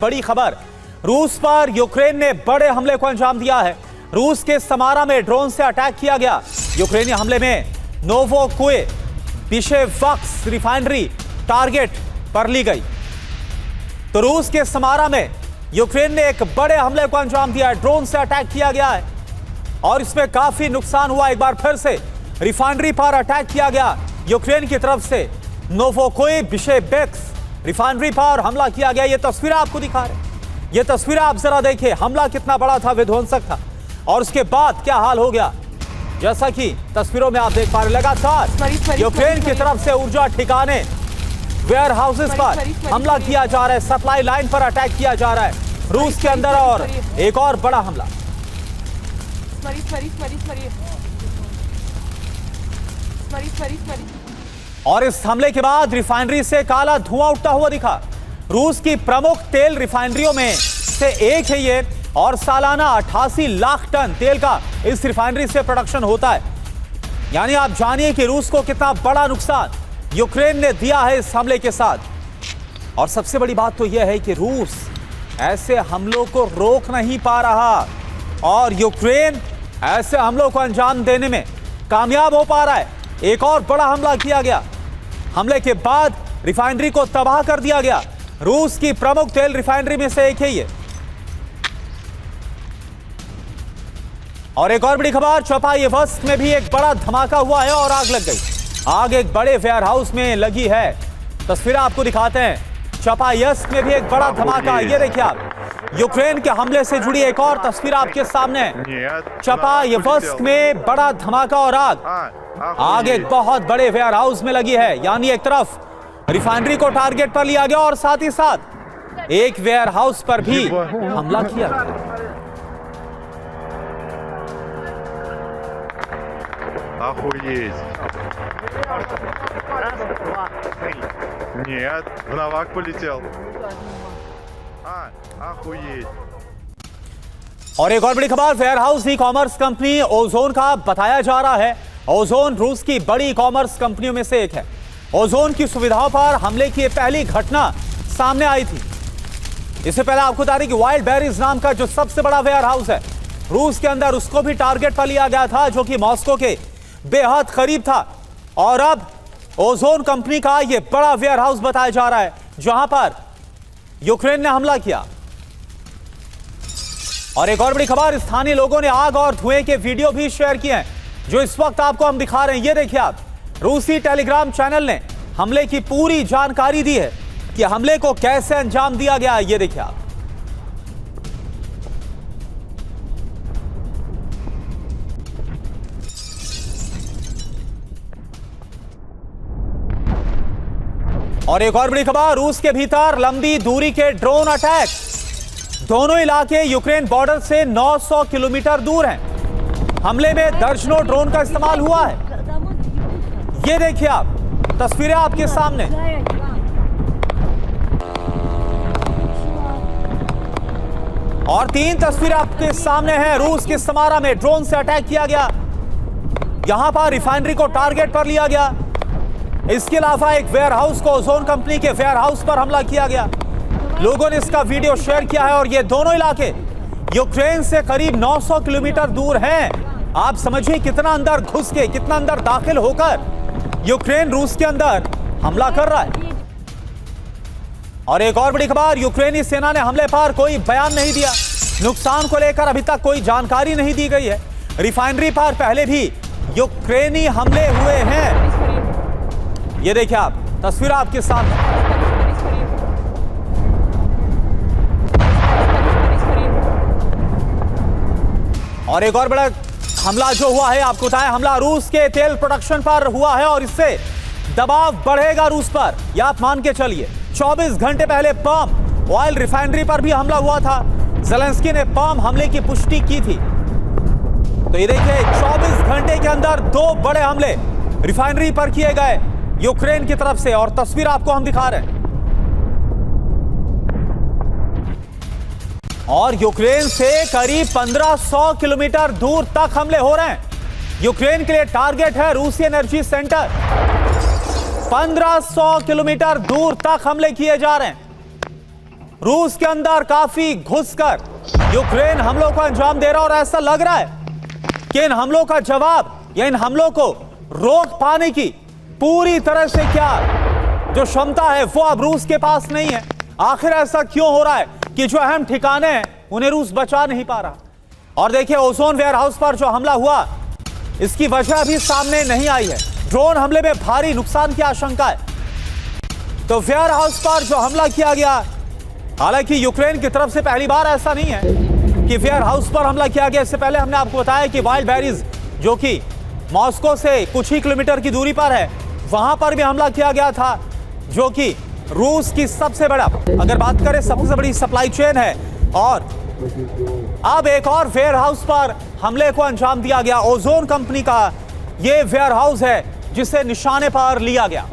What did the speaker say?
बड़ी खबर, रूस पर यूक्रेन ने बड़े हमले को अंजाम दिया है। रूस के समारा में ड्रोन से अटैक किया गया। यूक्रेनी हमले में नोवोकोएविशेवस्क रिफाइनरी टारगेट पर ली गई। तो रूस के समारा में यूक्रेन ने एक बड़े हमले को अंजाम दिया है। ड्रोन से अटैक किया गया है और इसमें काफी नुकसान हुआ। एक बार फिर से रिफाइनरी पर अटैक किया गया यूक्रेन की तरफ से। नोवोकोएविशेवस्क रिफाइनरी पर हमला किया गया। ये तस्वीर आपको दिखा रहे हैं। ये तस्वीर आप जरा देखिए, हमला कितना बड़ा था, विध्वंसक था, और उसके बाद क्या हाल हो गया, जैसा कि तस्वीरों में आप देख पा रहे। लगातार यूक्रेन की तरफ से ऊर्जा ठिकाने, वेयर हाउसेस पर हमला किया जा रहा है। सप्लाई लाइन पर अटैक किया जा रहा है रूस के अंदर। और एक और बड़ा हमला, और इस हमले के बाद रिफाइनरी से काला धुआं उठता हुआ दिखा। रूस की प्रमुख तेल रिफाइनरियों में से एक है ये, और सालाना 88 लाख टन तेल का इस रिफाइनरी से प्रोडक्शन होता है। यानी आप जानिए कि रूस को कितना बड़ा नुकसान यूक्रेन ने दिया है इस हमले के साथ। और सबसे बड़ी बात तो यह है कि रूस ऐसे हमलों को रोक नहीं पा रहा, और यूक्रेन ऐसे हमलों को अंजाम देने में कामयाब हो पा रहा है। एक और बड़ा हमला किया गया। हमले के बाद रिफाइनरी को तबाह कर दिया गया। रूस की प्रमुख तेल रिफाइनरी में से एक है ये। और एक और बड़ी खबर, चपायेव्स्क में भी एक बड़ा धमाका हुआ है और आग लग गई। आग एक बड़े वेयर हाउस में लगी है। तस्वीर आपको दिखाते हैं। चपायेव्स्क में भी एक बड़ा धमाका। ये देखिए आप, यूक्रेन के हमले से जुड़ी एक और तस्वीर आपके सामने है। चपायेव्स्क में बड़ा धमाका और आग एक बहुत बड़े वेयर हाउस में लगी है। यानी एक तरफ रिफाइनरी को टारगेट पर लिया गया और साथ ही साथ एक वेयर हाउस पर भी हमला किया गया। Нет, в Новак полетел. Охуеть. और एक और बड़ी खबर, warehouse e commerce company Ozone का बताया जा रहा है। ओजोन रूस की बड़ी कॉमर्स कंपनियों में से एक है। ओजोन की सुविधाओं पर हमले की पहली घटना सामने आई थी। इससे पहले आपको बता दें कि वाइल्ड बेरीज नाम का जो सबसे बड़ा वेयर हाउस है रूस के अंदर, उसको भी टारगेट पर लिया गया था, जो कि मॉस्को के बेहद करीब था। और अब ओजोन कंपनी का यह बड़ा वेयर हाउस बताया जा रहा है, जहां पर यूक्रेन ने हमला किया। और एक और बड़ी खबर, स्थानीय लोगों ने आग और धुएं के वीडियो भी शेयर किए हैं, जो इस वक्त आपको हम दिखा रहे हैं। ये देखिए आप, रूसी टेलीग्राम चैनल ने हमले की पूरी जानकारी दी है कि हमले को कैसे अंजाम दिया गया। ये देखिए आप, और एक और बड़ी खबर, रूस के भीतर लंबी दूरी के ड्रोन अटैक। दोनों इलाके यूक्रेन बॉर्डर से 900 किलोमीटर दूर हैं। हमले में दर्जनों ड्रोन का इस्तेमाल हुआ है। ये देखिए आप, तस्वीरें आपके सामने। और 3 तस्वीरें आपके सामने हैं। रूस के समारा में ड्रोन से अटैक किया गया। यहां पर रिफाइनरी को टारगेट पर लिया गया। इसके अलावा एक वेयर हाउस को, ओजोन कंपनी के वेयर हाउस पर हमला किया गया। लोगों ने इसका वीडियो शेयर किया है। और ये दोनों इलाके यूक्रेन से करीब 900 किलोमीटर दूर हैं। आप समझिए कितना अंदर घुस के, कितना अंदर दाखिल होकर यूक्रेन रूस के अंदर हमला कर रहा है। और एक और बड़ी खबर, यूक्रेनी सेना ने हमले पर कोई बयान नहीं दिया। नुकसान को लेकर अभी तक कोई जानकारी नहीं दी गई है। रिफाइनरी पर पहले भी यूक्रेनी हमले हुए हैं। ये देखिए आप, तस्वीर आपके सामने। और एक और बड़ा हमला जो हुआ है, आपको बताएं, हमला रूस के तेल प्रोडक्शन पर हुआ है और इससे दबाव बढ़ेगा रूस पर, यह आप मान के चलिए। 24 घंटे पहले पाम ऑयल रिफाइनरी पर भी हमला हुआ था। ज़ेलेंस्की ने पाम हमले की पुष्टि की थी। तो ये देखिए, 24 घंटे के अंदर 2 बड़े हमले रिफाइनरी पर किए गए यूक्रेन की तरफ से। और तस्वीर आपको हम दिखा रहे हैं। और यूक्रेन से करीब 1500 किलोमीटर दूर तक हमले हो रहे हैं। यूक्रेन के लिए टारगेट है रूसी एनर्जी सेंटर। 1500 किलोमीटर दूर तक हमले किए जा रहे हैं। रूस के अंदर काफी घुसकर यूक्रेन हमलों को अंजाम दे रहा, और ऐसा लग रहा है कि इन हमलों का जवाब या इन हमलों को रोक पाने की पूरी तरह से क्या जो क्षमता है वो अब रूस के पास नहीं है। आखिर ऐसा क्यों हो रहा है कि जो अहम ठिकाने हैं उन्हें रूस बचा नहीं पा रहा। और देखिए, ओजोन वेयरहाउस पर जो हमला हुआ इसकी वजह अभी सामने नहीं आई है। ड्रोन हमले में भारी नुकसान की आशंका है। तो वेयरहाउस पर जो हमला किया गया, हालांकि यूक्रेन की तरफ से पहली बार ऐसा नहीं है कि वेयरहाउस पर हमला किया गया। इससे पहले हमने आपको बताया कि वाइल्ड बेरीज जो कि मॉस्को से कुछ ही किलोमीटर की दूरी पर है, वहां पर भी हमला किया गया था, जो कि रूस की सबसे बड़ा, अगर बात करें सबसे बड़ी सप्लाई चेन है। और अब एक और वेयरहाउस पर हमले को अंजाम दिया गया। ओजोन कंपनी का यह वेयरहाउस है जिसे निशाने पर लिया गया।